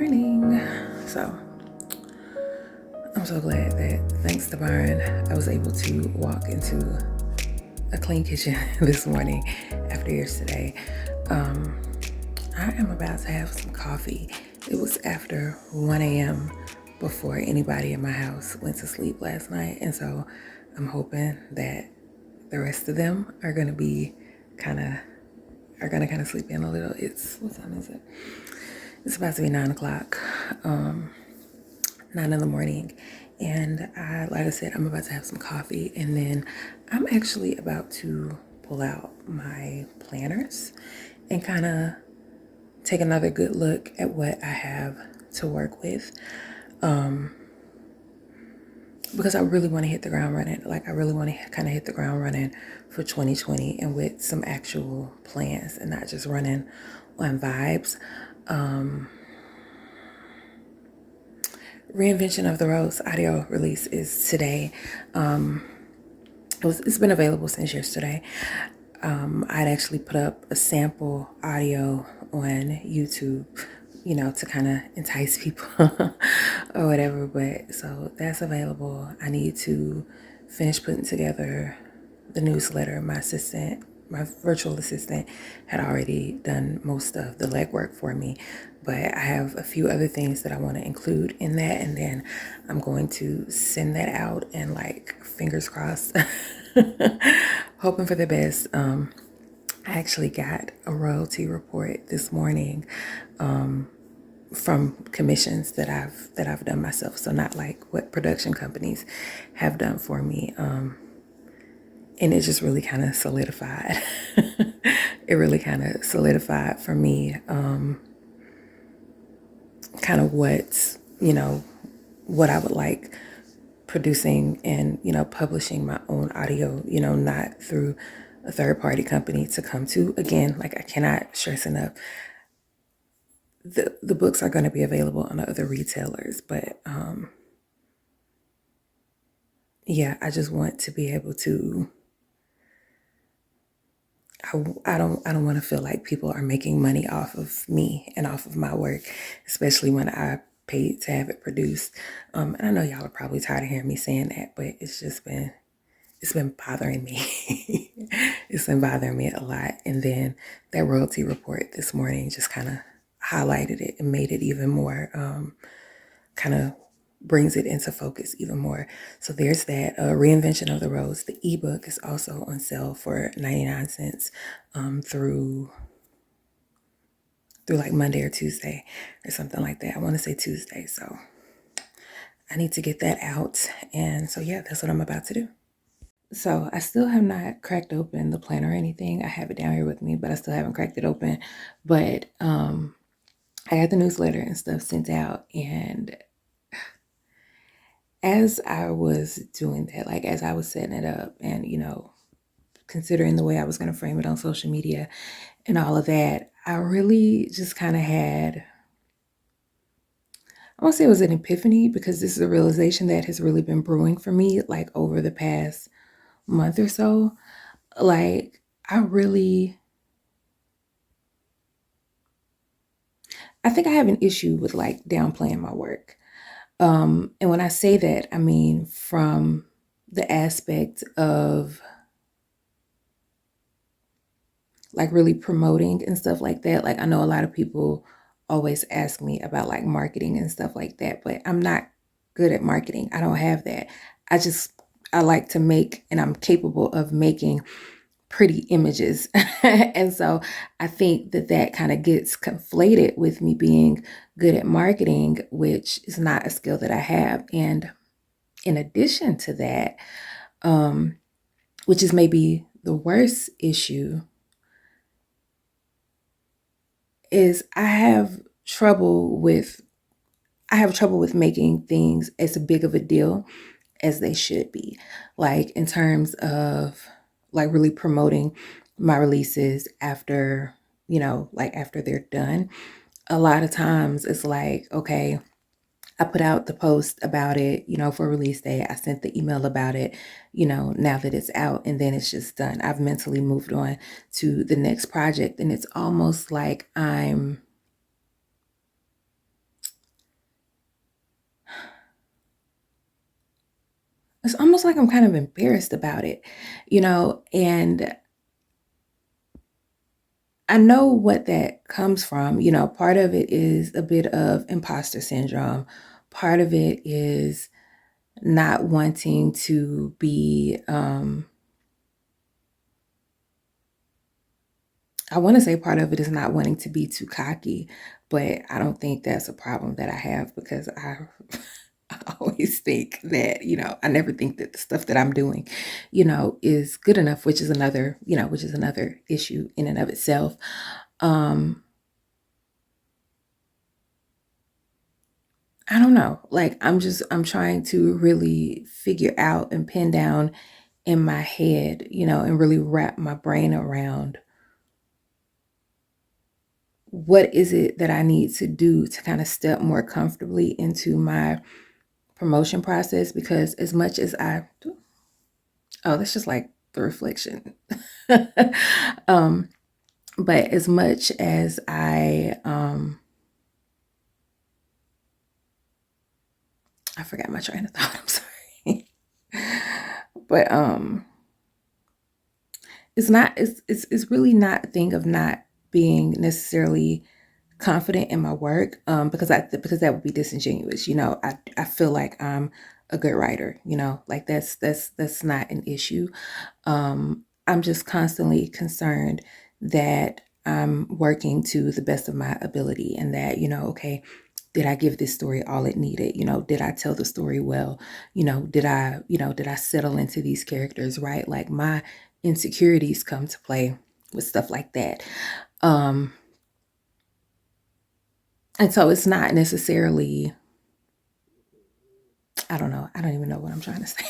morning. So I'm so glad that thanks to Byron, I was able to walk into a clean kitchen this morning after yesterday. I am about to have some coffee. It was after 1 a.m. before anybody in my house went to sleep last night. And so I'm hoping that the rest of them are going to be kind of sleep in a little. What time is it? It's about to be 9 o'clock, 9 in the morning. And like I said, I'm about to have some coffee, and then I'm actually about to pull out my planners and kind of take another good look at what I have to work with. Because I really want to hit the ground running. Like, I really want to kind of hit the ground running for 2020 and with some actual plans and not just running on vibes. Reinvention of the Rose audio release is today. It's been available since yesterday. I'd actually put up a sample audio on YouTube, to kind of entice people or whatever. But so that's available. I need to finish putting together the newsletter. My virtual assistant had already done most of the legwork for me, but I have a few other things that I want to include in that, and then I'm going to send that out and, like, fingers crossed, hoping for the best. I actually got a royalty report this morning from commissions that I've done myself, so not like what production companies have done for me. And it just really kind of solidified. It really kind of solidified for me, kind of what I would like producing and, publishing my own audio, not through a third party company to come to. Again, like, I cannot stress enough, the books are going to be available on other retailers, but yeah, I just want to be able to, I don't want to feel like people are making money off of me and off of my work, especially when I paid to have it produced. And I know y'all are probably tired of hearing me saying that, but it's been bothering me. It's been bothering me a lot. And then that royalty report this morning just kind of highlighted it and made it even more, kind of brings it into focus even more. So there's that. Reinvention of the Rose. The ebook is also on sale for 99 cents through like Monday or Tuesday or something like that. I want to say Tuesday. So I need to get that out. And so, yeah, that's what I'm about to do. So I still have not cracked open the plan or anything. I have it down here with me, but I still haven't cracked it open. But I got the newsletter and stuff sent out, and as I was doing that, like as I was setting it up and, considering the way I was going to frame it on social media and all of that, I really just kind of had, I won't say it was an epiphany, because this is a realization that has really been brewing for me, like, over the past month or so. Like, I think I have an issue with, like, downplaying my work. And when I say that, I mean from the aspect of, like, really promoting and stuff like that. Like, I know a lot of people always ask me about, like, marketing and stuff like that, but I'm not good at marketing. I don't have that. I like to make, and I'm capable of making pretty images. And so I think that kind of gets conflated with me being good at marketing, which is not a skill that I have. And in addition to that, which is maybe the worst issue, is I have trouble with making things as big of a deal as they should be. Like, in terms of, like, really promoting my releases after, after they're done. A lot of times it's like, okay, I put out the post about it, for release day. I sent the email about it, now that it's out, and then it's just done. I've mentally moved on to the next project, and it's almost like I'm it's almost like I'm kind of embarrassed about it, and I know what that comes from. Part of it is a bit of imposter syndrome. Part of it is not wanting to be, I want to say part of it is not wanting to be too cocky, but I don't think that's a problem that I have because I always think that, I never think that the stuff that I'm doing, is good enough, which is another issue in and of itself. I don't know. Like I'm trying to really figure out and pin down in my head, and really wrap my brain around what is it that I need to do to kind of step more comfortably into my promotion process, because as much as oh, that's just like the reflection. um but as much as I forgot my train of thought. I'm sorry. But it's really not a thing of not being necessarily confident in my work, because that would be disingenuous. I feel like I'm a good writer, like that's not an issue. I'm just constantly concerned that I'm working to the best of my ability, and that, okay, did I give this story all it needed? Did I tell the story well? Did I settle into these characters right? Like, my insecurities come to play with stuff like that. And so it's not necessarily, I don't know. I don't even know what I'm trying to say.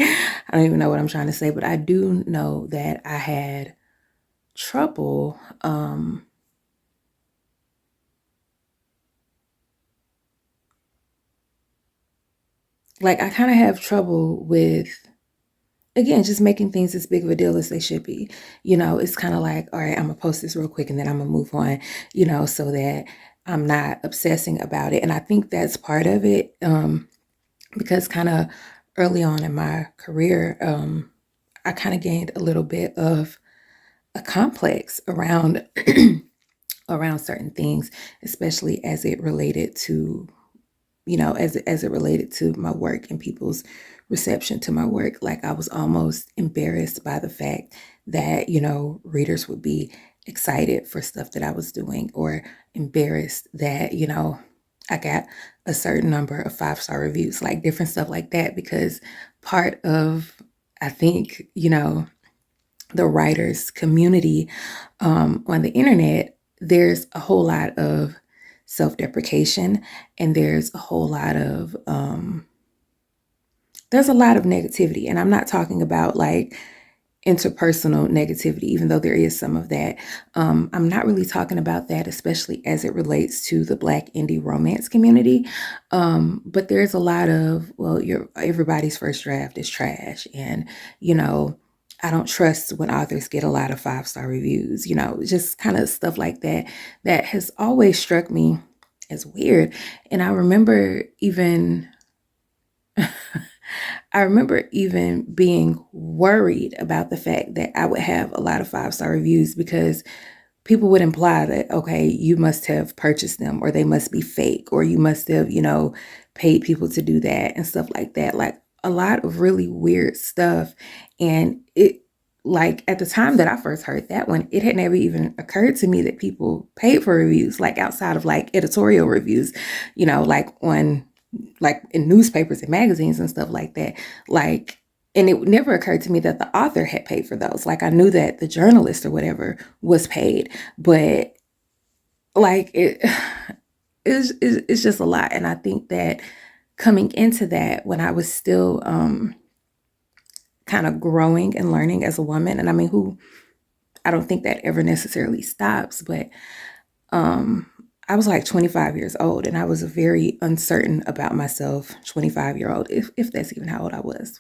I don't even know what I'm trying to say, but I do know that I had trouble. Like, I kind of have trouble with, again, just making things as big of a deal as they should be. It's kind of like, all right, I'm gonna post this real quick and then I'm gonna move on, so that I'm not obsessing about it. And I think that's part of it, because kind of early on in my career, I kind of gained a little bit of a complex around around certain things, especially as it related to, as it related to my work and people's reception to my work. Like, I was almost embarrassed by the fact that, readers would be excited for stuff that I was doing, or embarrassed that, I got a certain number of 5-star reviews, like different stuff like that, because part of, I think, the writers community, on the internet, there's a whole lot of self-deprecation, and there's a lot of negativity. And I'm not talking about like interpersonal negativity, even though there is some of that. I'm not really talking about that, especially as it relates to the Black indie romance community. But there's a lot of, well, everybody's first draft is trash, and I don't trust when authors get a lot of 5-star reviews. Just kind of stuff like that that has always struck me as weird. And I remember even being worried about the fact that I would have a lot of 5-star reviews, because people would imply that, okay, you must have purchased them, or they must be fake, or you must have, paid people to do that and stuff like that. Like, a lot of really weird stuff. And like, at the time that I first heard that one, it had never even occurred to me that people paid for reviews, like outside of like editorial reviews, like in newspapers and magazines and stuff like that. Like, and it never occurred to me that the author had paid for those. Like, I knew that the journalist or whatever was paid, but like it's just a lot. And I think that coming into that, when I was still kind of growing and learning as a woman, and I mean, I don't think that ever necessarily stops, but I was like 25 years old, and I was very uncertain about myself. 25-year-old, if that's even how old I was.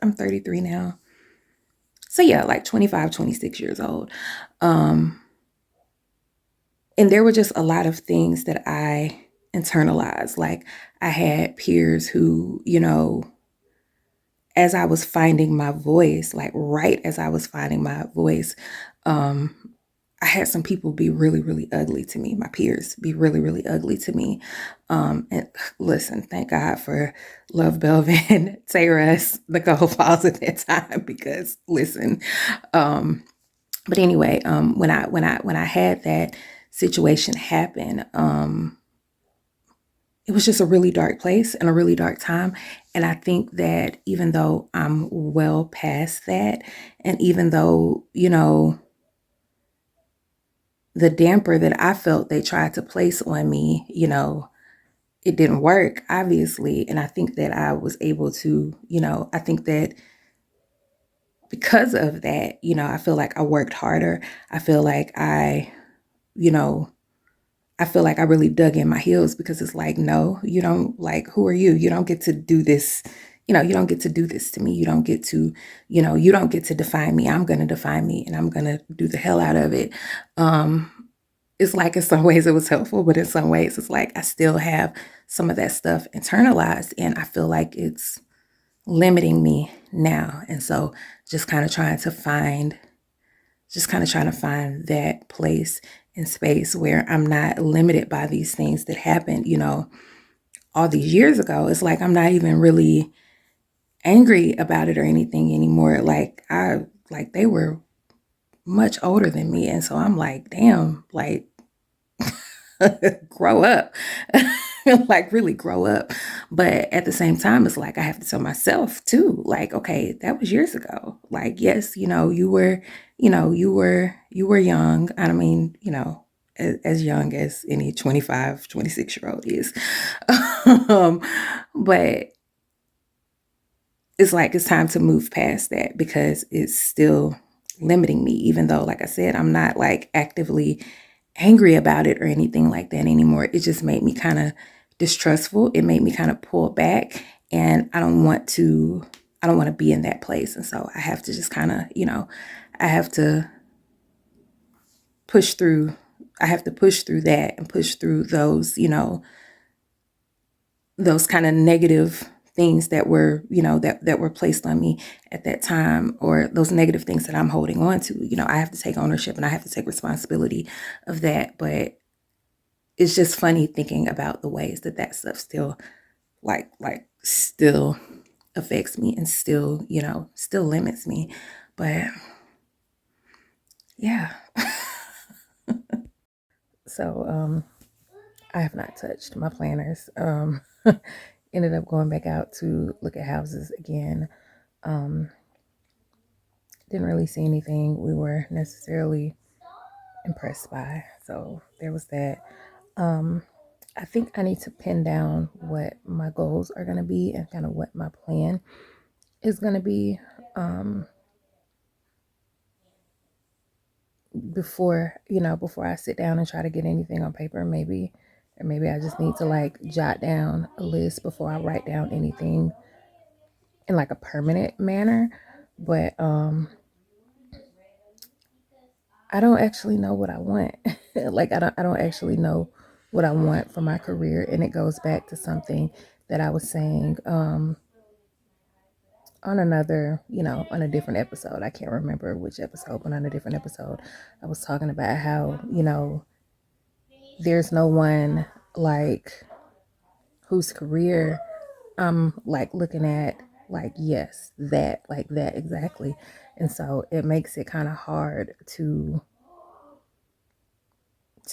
I'm 33 now. So yeah, like 25, 26 years old. And there were just a lot of things that I internalized. Like, I had peers who, as I was finding my voice, like right as I was finding my voice, I had some people be really, really ugly to me. My peers be really, really ugly to me. And listen, thank God for Love Belvin, Tay Russ, Nicole Falls at that time, because listen, but anyway, when I had that situation happen, it was just a really dark place and a really dark time. And I think that even though I'm well past that, and even though, you know, the damper that I felt they tried to place on me, you know, it didn't work, obviously. And I think that I was able to, you know, I think that because of that, you know, I feel like I worked harder. I feel like you know, I feel like I really dug in my heels, because it's like, no, you don't, like, who are you? You don't get to do this. You know, you don't get to do this to me. You don't get to, you know, you don't get to define me. I'm going to define me, and I'm going to do the hell out of it. It's like in some ways it was helpful, but in some ways it's like I still have some of that stuff internalized, and I feel like it's limiting me now. And so just kind of trying to find that place and space where I'm not limited by these things that happened, you know, all these years ago. It's like I'm not even really angry about it or anything anymore. Like they were much older than me. And so I'm like, damn, like grow up. Like really grow up. But at the same time, it's like I have to tell myself too, like, okay, that was years ago. Like, yes, you know, you were young. I mean, you know, as young as any 25, 26-year-old is. um, but it's like it's time to move past that, because it's still limiting me, even though, like I said, I'm not like actively angry about it or anything like that anymore. It just made me kind of distrustful. It made me kind of pull back, and I don't want to be in that place. And so I have to just kind of, you know, I have to push through that and push through those, you know, those kind of negative things that were, you know, that were placed on me at that time, or those negative things that I'm holding on to. You know, I have to take ownership and I have to take responsibility of that. But it's just funny thinking about the ways that stuff still still affects me, and still, you know, still limits me. But yeah. So I have not touched my planners. Ended up going back out to look at houses again. Didn't really see anything we were necessarily impressed by. So there was that. I think I need to pin down what my goals are going to be and kind of what my plan is going to be before I sit down and try to get anything on paper. Maybe I just need to like jot down a list before I write down anything in like a permanent manner. But I don't actually know what I want. Like I don't actually know what I want for my career. And it goes back to something that I was saying on another, you know, on a different episode. I can't remember which episode, but on a different episode, I was talking about how, you know, there's no one like whose career I'm like looking at like, yes, that, like that exactly. And so it makes it kind of hard to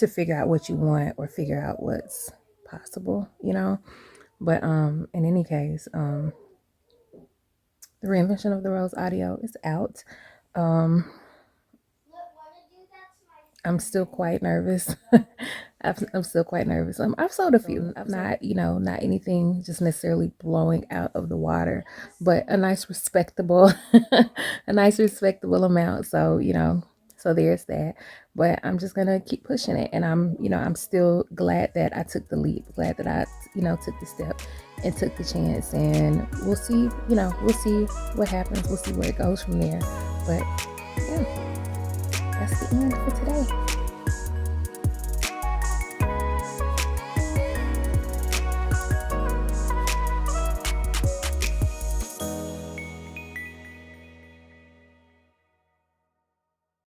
figure out what you want or figure out what's possible, you know. But in any case, the reinvention of the Rose audio is out. I'm still quite nervous. I'm still quite nervous. I've sold a few. I've not, you know, not anything just necessarily blowing out of the water, but a nice respectable, a nice respectable amount. So, you know, so there's that. But I'm just gonna keep pushing it, and I'm still glad that I took the leap. Glad that I, took the step and took the chance. And we'll see. We'll see what happens. We'll see where it goes from there. But yeah. That's the end for today.